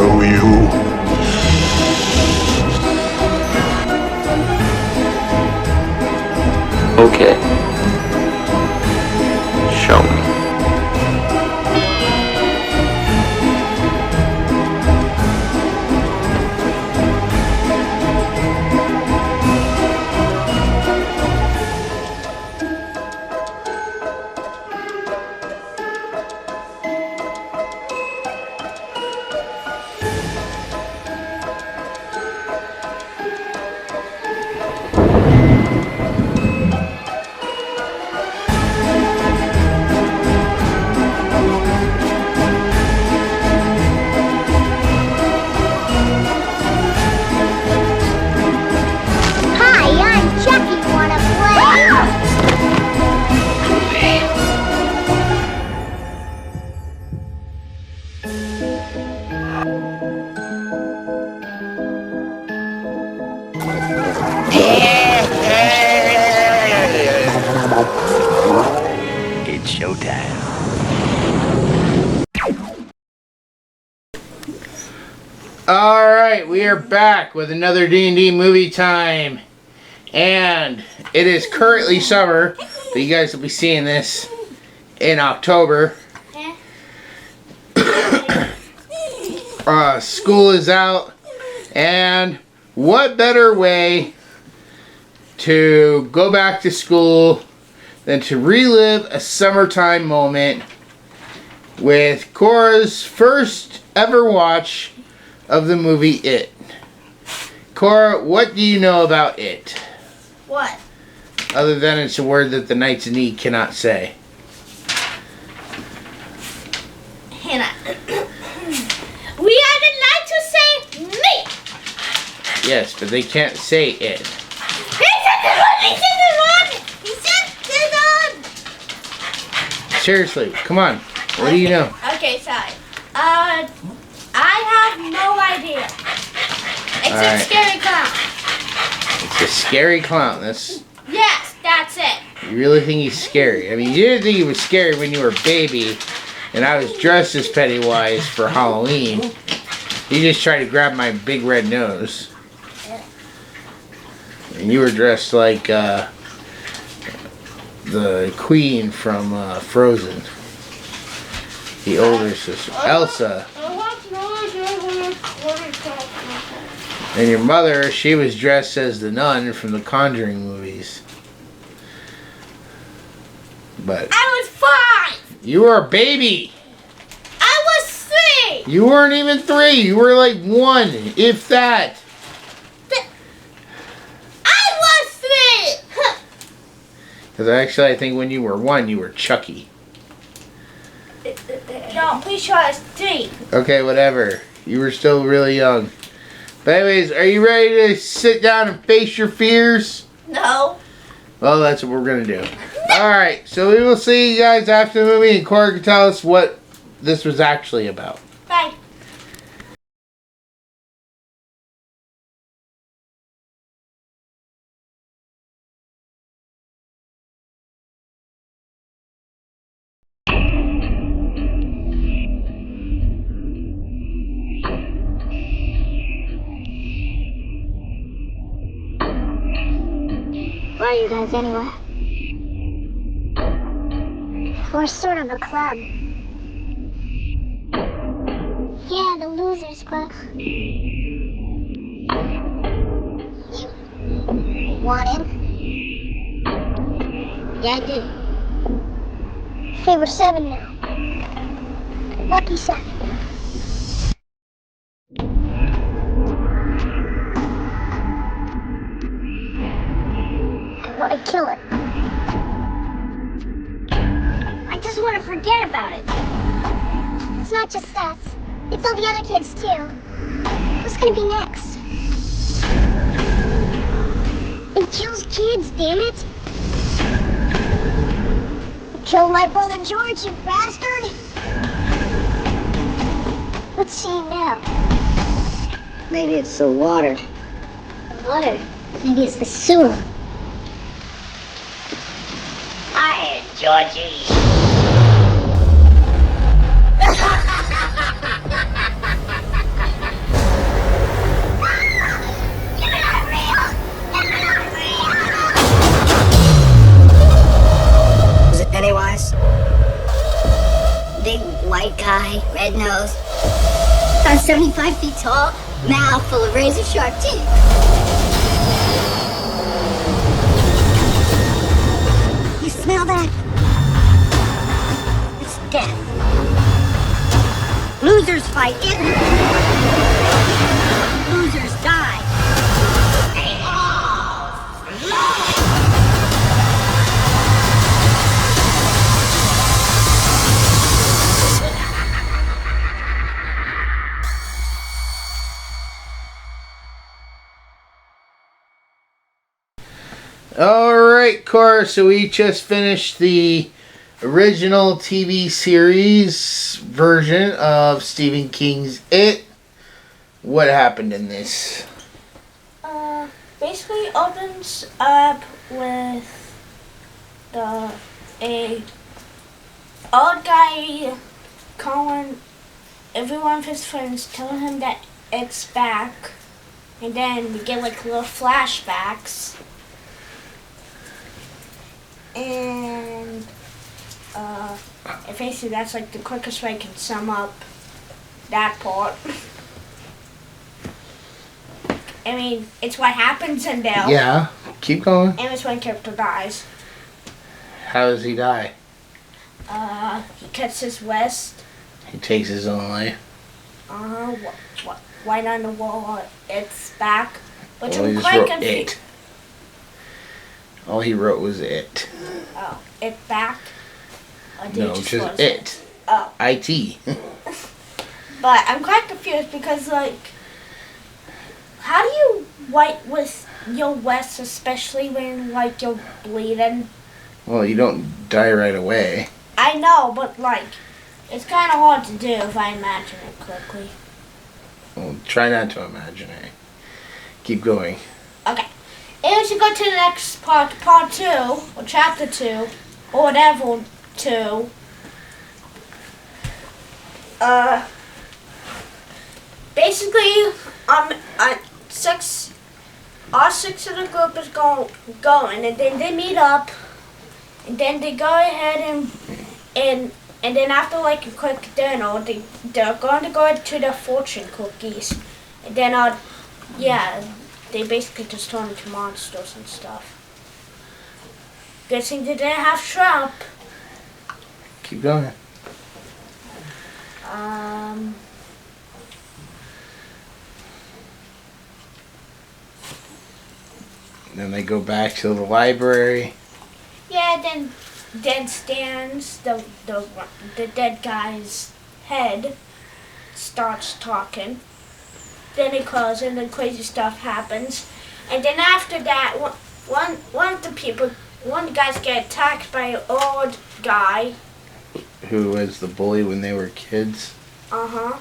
know you. Okay. Show me. It's showtime. Alright, we are back with another D&D movie time. And it is currently summer, but you guys will be seeing this in October. School is out, and what better way to go back to school than to relive a summertime moment with Cora's first ever watch of the movie It. Cora, what do you know about It? What? Other than it's a word that the Knights of Need cannot say. Hannah. We are the Knights who say me! Yes, but they can't say it. He said the one! He said the one! He said the one! Seriously, come on. What do you know? Okay, sorry. I have no idea. Except Alright. Scary Clown. It's a scary clown. Yes, that's it. You really think he's scary? I mean, you didn't think he was scary when you were a baby, and I was dressed as Pennywise for Halloween. You just tried to grab my big red nose. And you were dressed like the queen from Frozen. The older sister, Elsa. And your mother, she was dressed as the nun from the Conjuring movies. But I was 5! you were a baby! I was 3! You weren't even 3, you were like 1, if that. I was 3! Because actually I think when you were 1, you were Chucky. No, I'm pretty sure I was 3. Okay, whatever. You were still really young. But anyways, are you ready to sit down and face your fears? No. Well, that's what we're going to do. Alright, so we will see you guys after the movie, and Cora can tell us what this was actually about. Bye. Where are you guys anyway? We're sort of a club. Yeah, the Losers Club. You want in? Yeah, I do. Hey, we're 7 now. Lucky 7. I want to kill it. I just want to forget about it. It's not just us. It's all the other kids, too. What's gonna be next? It kills kids, damn it! You killed my brother George, you bastard! Let's see now. Maybe it's the water. The water? Maybe it's the sewer. Hi, Georgie. 75 feet tall, mouth full of razor sharp teeth. You smell that? It's death. Losers fight it. Losers die. Alright, Cora, so we just finished the original TV series version of Stephen King's It. What happened in this? Basically opens up with a old guy, Cohen, every one of his friends telling him that it's back, and then we get like little flashbacks. And basically that's like the quickest way I can sum up that part. I mean, it's what happens in there. Yeah, keep going. And it's when character dies. How does he die? He cuts his wrist. He takes his own life. Right on the wall, it's back. Which He I'm just quite wrote confused. it. All he wrote was it. Oh, it back? Or did No, you just just close it. Oh. IT. But I'm quite confused because, like, how do you wipe with your wrist, especially when, like, you're bleeding? Well, you don't die right away. I know, but, like, it's kind of hard to do if I imagine it correctly. Well, try not to imagine it. Keep going. Okay. And we should go to the next part 2, or chapter 2, or whatever 2. Basically, all six of the group is going, and then they meet up, and then they go ahead and then after like a quick dinner, they're going to go to the fortune cookies, and then they basically just turn into monsters and stuff. Good thing they didn't have shrimp. Keep going. Then they go back to the library. Yeah, then stands the dead guy's head starts talking. Then he calls and then crazy stuff happens. And then after that, one of the guys get attacked by an old guy. Who was the bully when they were kids. Uh-huh.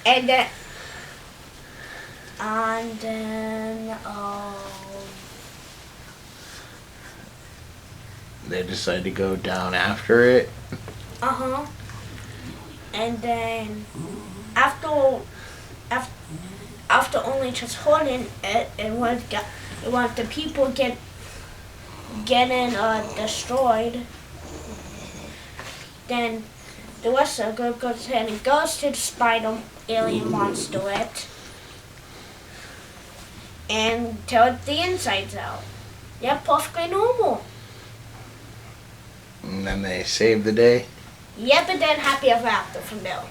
And then they decide to go down after it. uh-huh. And then after only just holding it and one of the people getting destroyed, then the rest of the group goes ahead and goes to the spider alien monster it and tear the insides out. Yeah, perfectly normal. And then they save the day. Yep, and then happy ever after from there.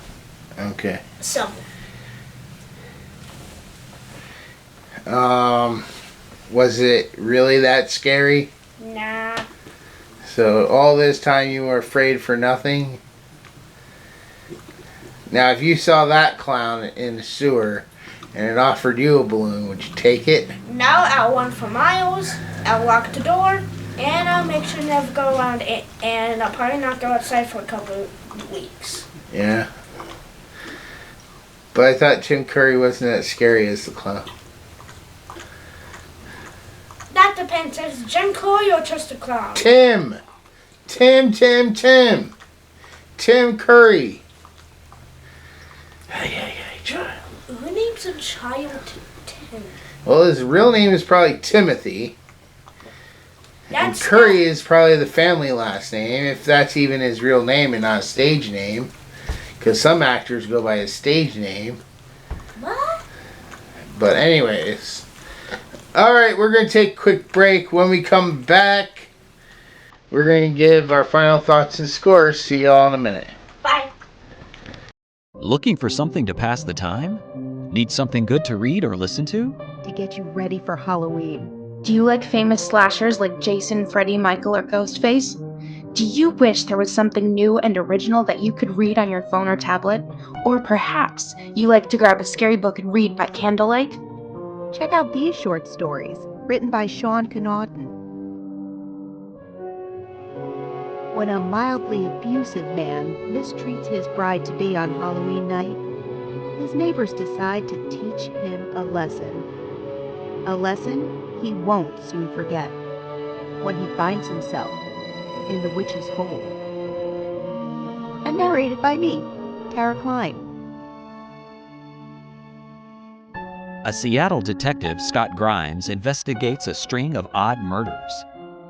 Okay. Simple. Was it really that scary? Nah. So all this time you were afraid for nothing? Now if you saw that clown in the sewer and it offered you a balloon, would you take it? No, I'll run for miles, I'll lock the door, and I'll make sure to never go around it, and I'll probably not go outside for a couple of weeks. Yeah. But I thought Tim Curry wasn't as scary as the clown. That depends. Is it Jim Curry or just a clown? Tim Curry. Hey, child. Who names a child Tim? Well, his real name is probably Timothy. And That's Curry is probably the family last name, if that's even his real name and not a stage name. Because some actors go by his stage name. What? But anyways. Alright, we're going to take a quick break. When we come back, we're going to give our final thoughts and scores. See y'all in a minute. Bye. Looking for something to pass the time? Need something good to read or listen to? To get you ready for Halloween. Do you like famous slashers like Jason, Freddy, Michael, or Ghostface? Do you wish there was something new and original that you could read on your phone or tablet? Or perhaps you like to grab a scary book and read by candlelight? Check out these short stories, written by Sean Connaughton. When a mildly abusive man mistreats his bride-to-be on Halloween night, his neighbors decide to teach him a lesson. A lesson he won't soon forget when he finds himself in the witch's hole. And narrated by me, Tara Klein. A Seattle detective, Scott Grimes, investigates a string of odd murders.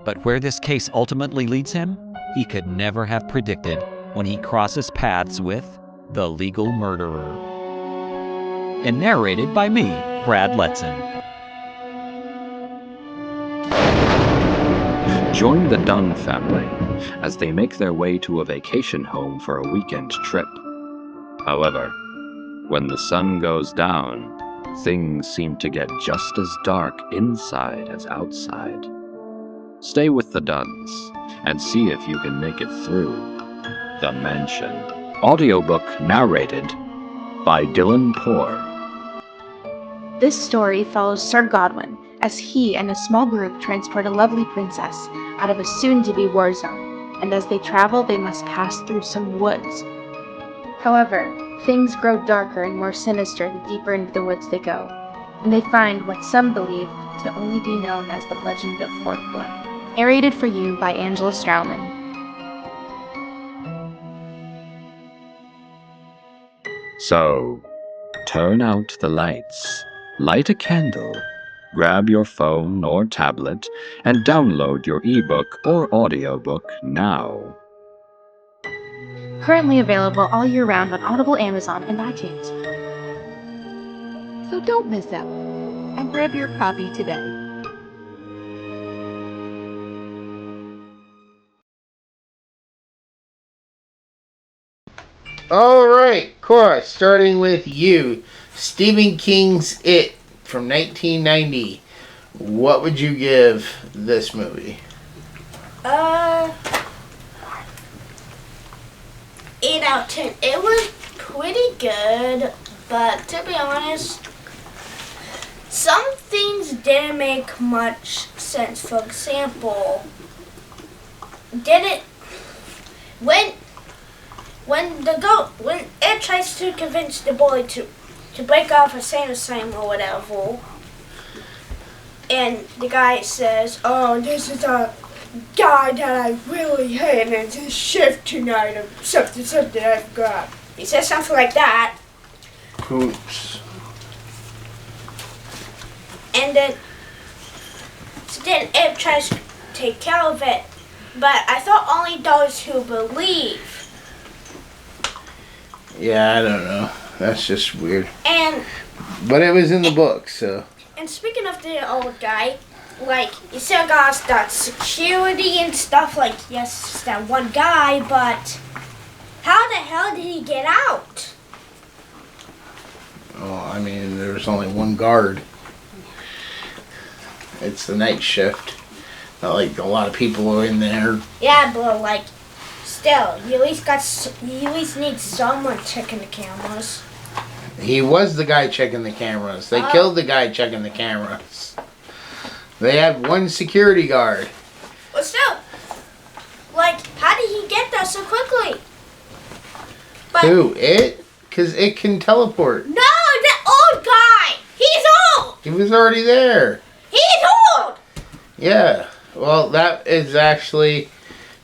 But where this case ultimately leads him, he could never have predicted when he crosses paths with the legal murderer. And narrated by me, Brad Letson. Join the Dunn family as they make their way to a vacation home for a weekend trip. However, when the sun goes down, things seem to get just as dark inside as outside. Stay with the Dunns and see if you can make it through the mansion. Audiobook narrated by Dylan Poor. This story follows Sir Godwin as he and a small group transport a lovely princess out of a soon-to-be war zone, and as they travel they must pass through some woods. However, things grow darker and more sinister the deeper into the woods they go, and they find what some believe to only be known as the legend of Fourth Blood. Narrated for you by Angela Strauman. So, turn out the lights, light a candle, grab your phone or tablet, and download your ebook or audiobook now. Currently available all year round on Audible, Amazon, and iTunes. So don't miss out, and grab your copy today. Alright, Cora, starting with you. Stephen King's It from 1990. What would you give this movie? 8 out of 10. It was pretty good, but to be honest, some things didn't make much sense. For example, when it tries to convince the boy to break off a sane asylum or whatever, and the guy says, "Oh, this is a guy that I really hate, and it's his shift tonight," or something I forgot. He says something like that. Oops. And then Ed tries to take care of it. But I thought only those who believe. Yeah, I don't know. That's just weird. And But it was in the book, so. And speaking of the old guy, like, you still got that security and stuff, like, yes, it's that one guy, but how the hell did he get out? Oh, I mean, there's only one guard. It's the night shift. Not like a lot of people are in there. Yeah, but, like, still, you at least need someone checking the cameras. He was the guy checking the cameras. They killed the guy checking the cameras. They had one security guard. But still, like, how did he get there so quickly? But Who? It? Because it can teleport. no, the old guy! He's old! He was already there. He's old! Yeah. Well, that is actually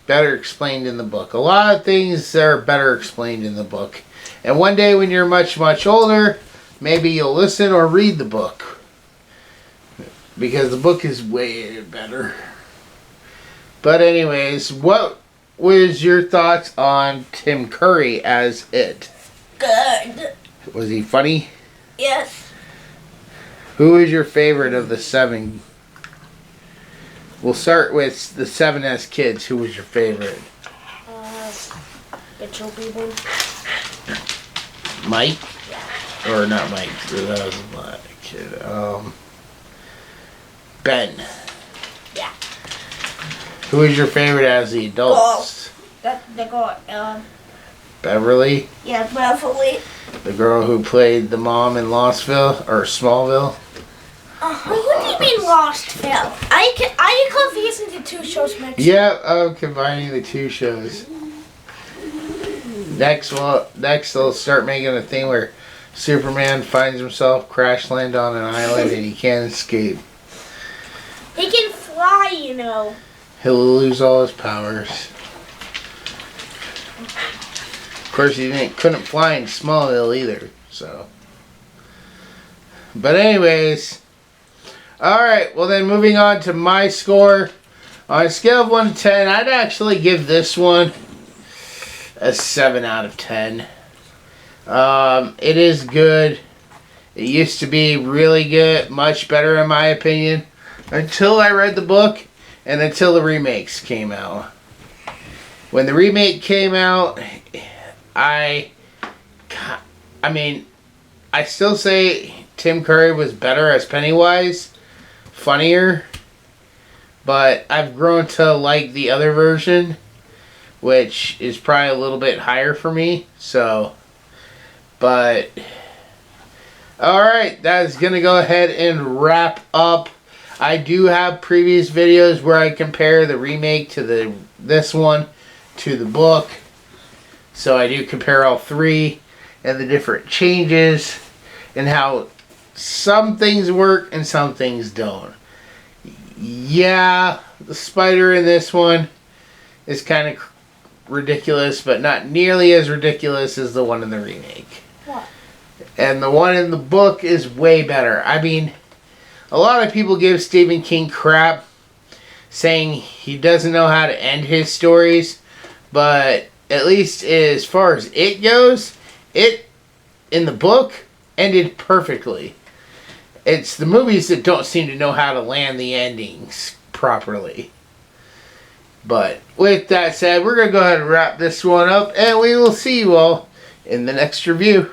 better explained in the book. A lot of things are better explained in the book. And one day when you're much, much older, maybe you'll listen or read the book. Because the book is way better. But anyways, what was your thoughts on Tim Curry as It? Good. Was he funny? Yes. Who is your favorite of the 7? We'll start with the 7 as kids. Who was your favorite? The chubby one. Mike? Or not Mike. That was a black kid. Ben. Yeah. Who is your favorite as the adults? The girl. Beverly? Yeah, Beverly. The girl who played the mom in Lostville or Smallville? What do you mean Lostville? Are you confusing the two shows mixed? Yeah, I'm combining the 2 shows. Next they'll start making a thing where Superman finds himself crash land on an island and he can't escape. He can fly, you know. He'll lose all his powers. Of course, he couldn't fly in Smallville either, so. But anyways, alright, well then moving on to my score. On a scale of 1 to 10, I'd actually give this one a 7 out of 10. It is good. It used to be really good, much better in my opinion, until I read the book and until the remakes came out. When the remake came out, I still say Tim Curry was better as Pennywise, funnier, but I've grown to like the other version, which is probably a little bit higher for me, so, but, alright, that is going to go ahead and wrap up. I do have previous videos where I compare the remake to this one to the book, so I do compare all 3 and the different changes and how some things work and some things don't. Yeah, the spider in this one is kind of ridiculous, but not nearly as ridiculous as the one in the remake. What? And the one in the book is way better. I mean, a lot of people give Stephen King crap saying he doesn't know how to end his stories, but at least as far as it goes, it in the book ended perfectly. It's the movies that don't seem to know how to land the endings properly. But with that said, we're going to go ahead and wrap this one up, and we will see you all in the next review.